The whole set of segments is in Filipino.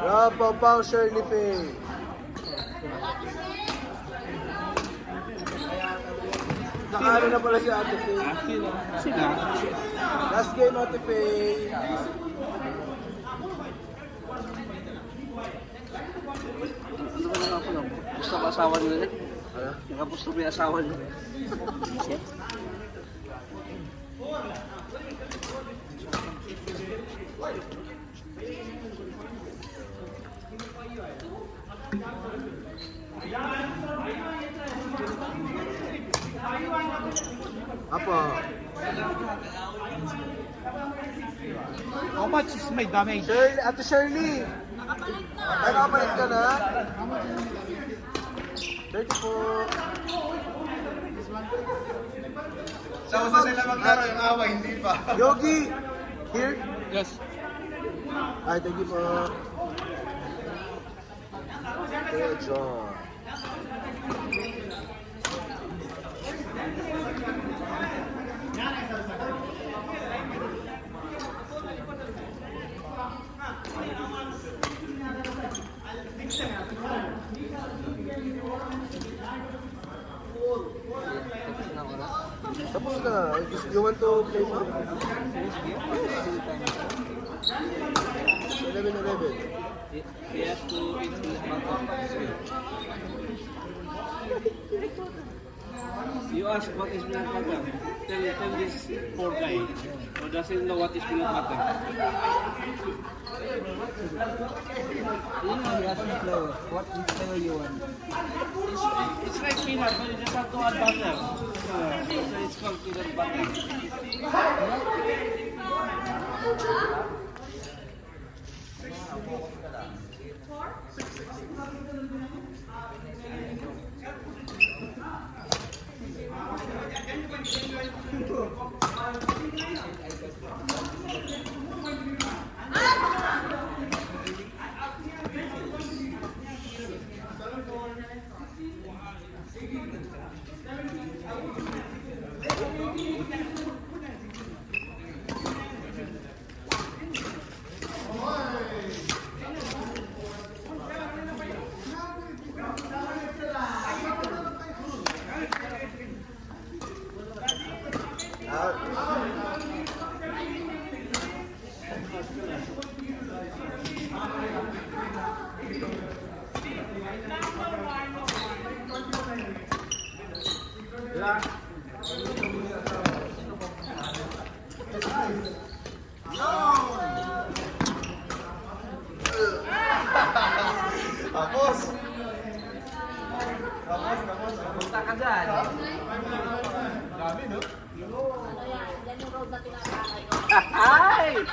Bravo, Pao, Shirley Faye. Nakaano na pala si Ate Faye. Sila. Last game, Ate Faye. Ano ba lang ako lang? Gusto ko asawa nila eh. Ano? Nakapusto mo yung asawa nila. Apo. How much is my damage? Shirley, Ate Shirley. Ay, nakapalit ka na? 30 po. Sa usa sila maglaro yung away, hindi pa. Yogi, here. Yes. Ay, thank you po. Kuya John. Tapos na. You want to play more? 11-11. He has to eat his You ask what is peanut butter. Tell this poor guy who doesn't know what is peanut butter. He has no flavor. What flavor you want? It's like peanut, but you just have to add butter. So it's called peanut butter. Tapos. Punta ka dyan. Dami, no? Yan yung road na tinatakay ko. Ay!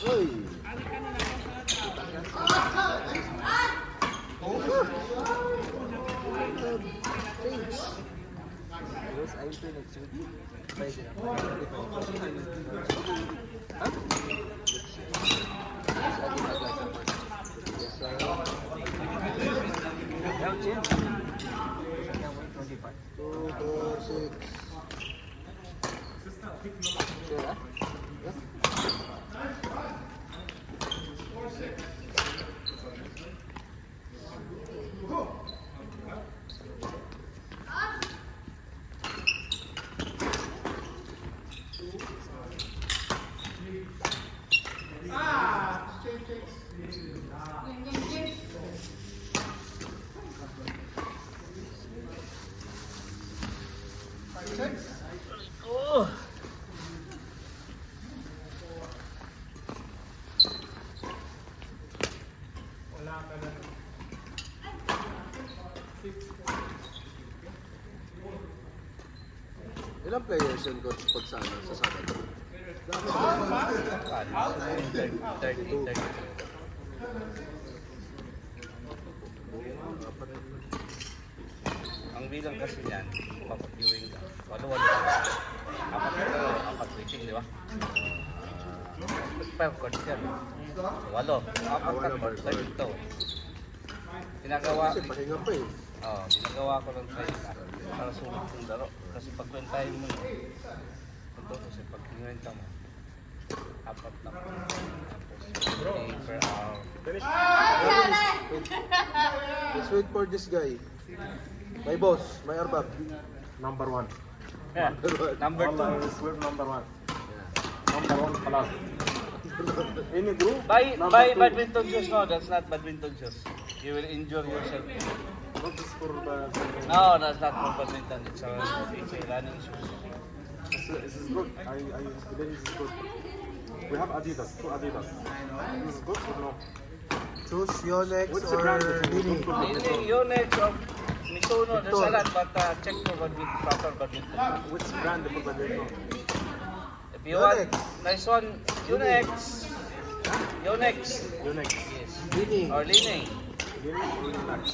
Uy. Two, four, six. Ilang players yun, coach, pag sa Sabado? 32. Ang bilang kasi niyan, papakiwing ka. Walo-walo ka. Apat waiting, di ba? Per court yan. Walo. Apat ka court. Ito. Ginagawa. Kasi pahinga pa eh. Oo, ginagawa ko ng try para sulit yung laro. Kasi pag kwentahin mo yun, ito kasi pag kinwenta mo, apat na po. Tapos, 8 per hour. Let's wait for this guy. My boss, my arbab. Number one. Yeah. Number 2. Allah is with number one. Number one class. Any group? Buy number two. badminton shoes. No, that's not badminton shoes. You will injure yourself. What is for the... No, that's not for badminton. It's a running shoes. This is good. I believe this is good. We have Adidas, two Adidas. This is good or no? Choose Yonex What's the or brand? This is Dini. good for Hindi, Yonex or Mizuno, there's a lot, but check for badminton, proper badminton. Which brand for badminton? If you want Yonex. nice one, Yonex. Yonex. Yonex. Yes. Dini. Or Line. Yonex or Yonex?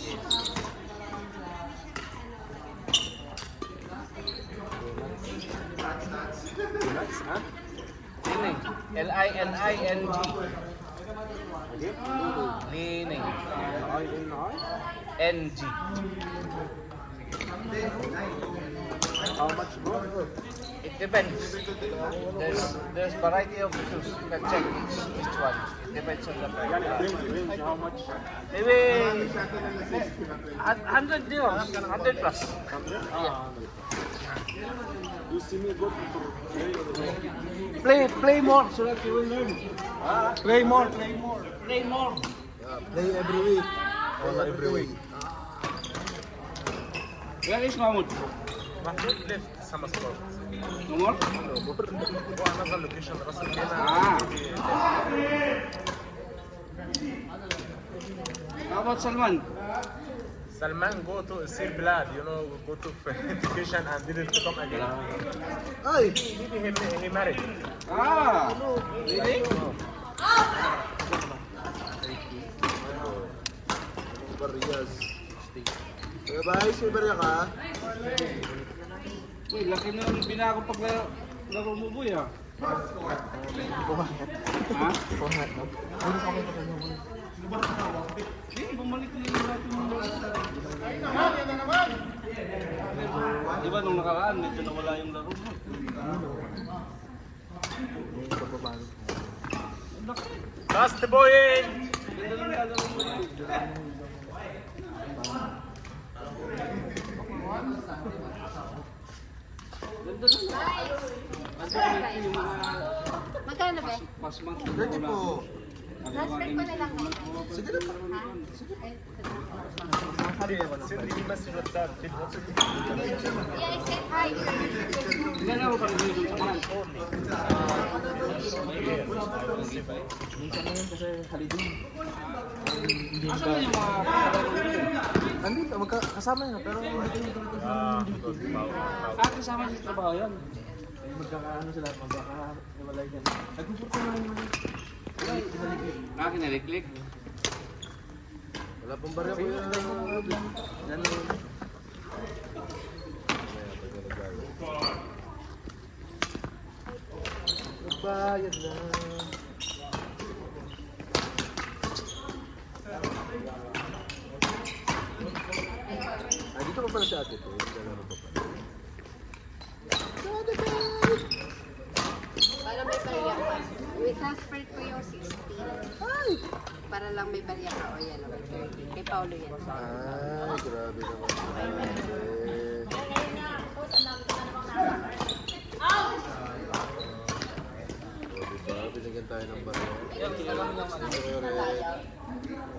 Yonex, huh? Line. L-I-N-I-N-G. Okay. Line. I-N-I? N-G. How much bro? It depends. There's variety of shoes. You can check each one. It depends on the price. Range how much? Maybe 100 dirhams, 100 plus. You see me good for Play more so that you will learn. Play more. Play more. Play every week. Or every week. Where is Mahmoud? Mahmoud left some sport. No more? Another location, Ras Al Ah. How about Salman? Salman go to Sir Blad, you know, go to vacation and didn't come again. Ay! Maybe he married. Ah, really? Barrias. Kaya ba, may barya ka? Uy, laki na yung binago pag laro mo, boy, ah. Ha? Hindi, bumalik na yung natin mo. Di ba nung nakaraan, medyo nawala yung laro mo. Last point! Ganda lang lalaro mo. Ganda lang. Kasi yung mga Magkano ba? past month. 30 po. Transfer ko na lang ngayon. Sige na pa. Send me message WhatsApp. Yeah, I said hi. Hindi na ako pa rin doon sa mahal. Asan na yung mga kalaro nyo? Andito, kasama na, pero hindi ko Kasama sa trabaho yan. Magkakaano sila, magkakawalay yan. Nag-support ko naman yung Kinaliklik. Wala pong barya ko yan. Yan Nagbayad na. Ah, dito pa pala si ate to. Hindi na pa pala. Para may barya ka. We-transfer ko yung 16. Ay! Para lang may barya ka. O yan, o, 30. Kay Paolo yan. Ay, grabe naman. Diba? Binigyan tayo ng barya.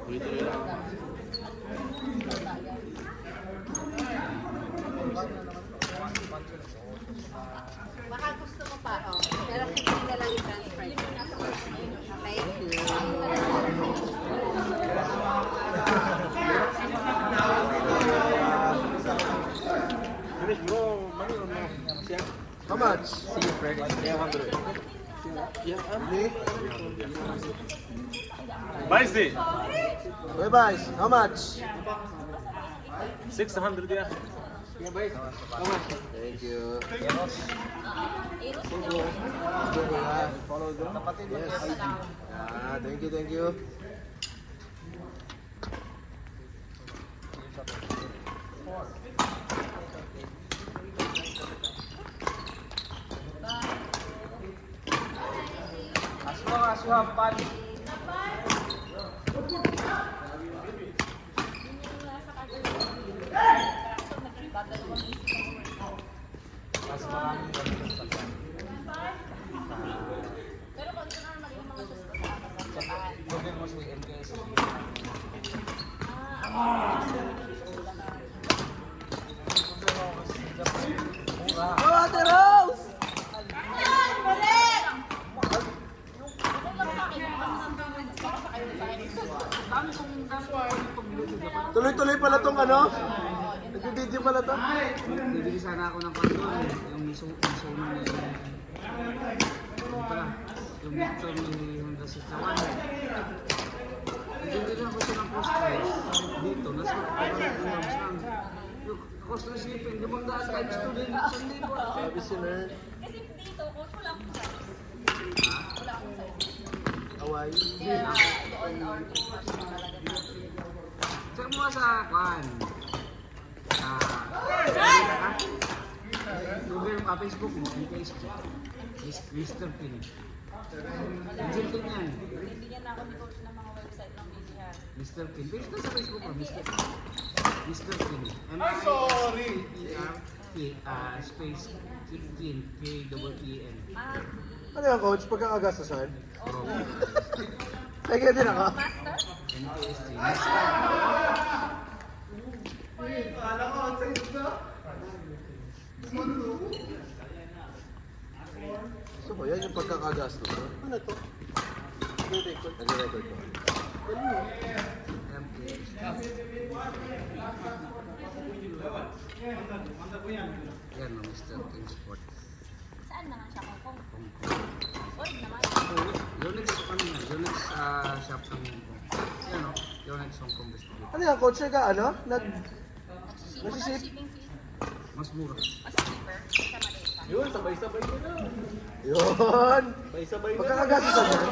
Tuloy-tuloy lang. Baka gusto mo pa, o. Pero 16 na lang i-transfer ko. Okay? Finish bro, money or no? 300. Me? Baisi. Kuya Vice, how much? 600 ya. Thank you. Follow them. Yes. Yeah, thank you. Aswang, pan. Mas maraming ganito sa pan. Pwede mo si MKS. Oh, Ate Rose! Tuloy-tuloy pala tong ano? Nag-video pala to? Bibili sana ako ng pantalon. Yung miso ni yung Victor ni Honda Sitawan. Bibili ako siya ng post-price. Dito, nasa pagkakas lang. Yung cost na shipping, 500 times 2 din. Isang libo. Sabi si Nerd. Kasi dito, coach, wala akong size. Wala akong size. Hawaii. Kaya doon or toothbrush na talaga natin. Check mo sa kwan. Google mo Facebook mo, Facebook. Mr. Pin. Mr. Pin yan. Bibigyan na ako ni coach ng mga website ng BDR. Mr. Pin. Page na sa Facebook mo, Mr. Pin. Mr. Pin. Ay, sorry! Space Pin. K-E-E-N. Ano yung coach? Pagkakagastasan? Ay, kaya din ako. Master? NTSC. So ko, yan yung pagkakagastos. Ano to? Nag-record ko. Yan o, Mr. Pin Report. Saan naman siya? Hong Kong? Hong Kong. Oy, naman. Yonex ano yan? Yonex shop ng Hong Kong. Yan o, Yonex Hong Kong distributor. Ano yan, coach? Ka ano? Nagsiship Nagsiship? ng shipping fee. Mas mura. Mas cheaper sa Malaysia. Yun, sabay-sabay ko na. Yun! Sabay-sabay na. Pagkakagastasan yan.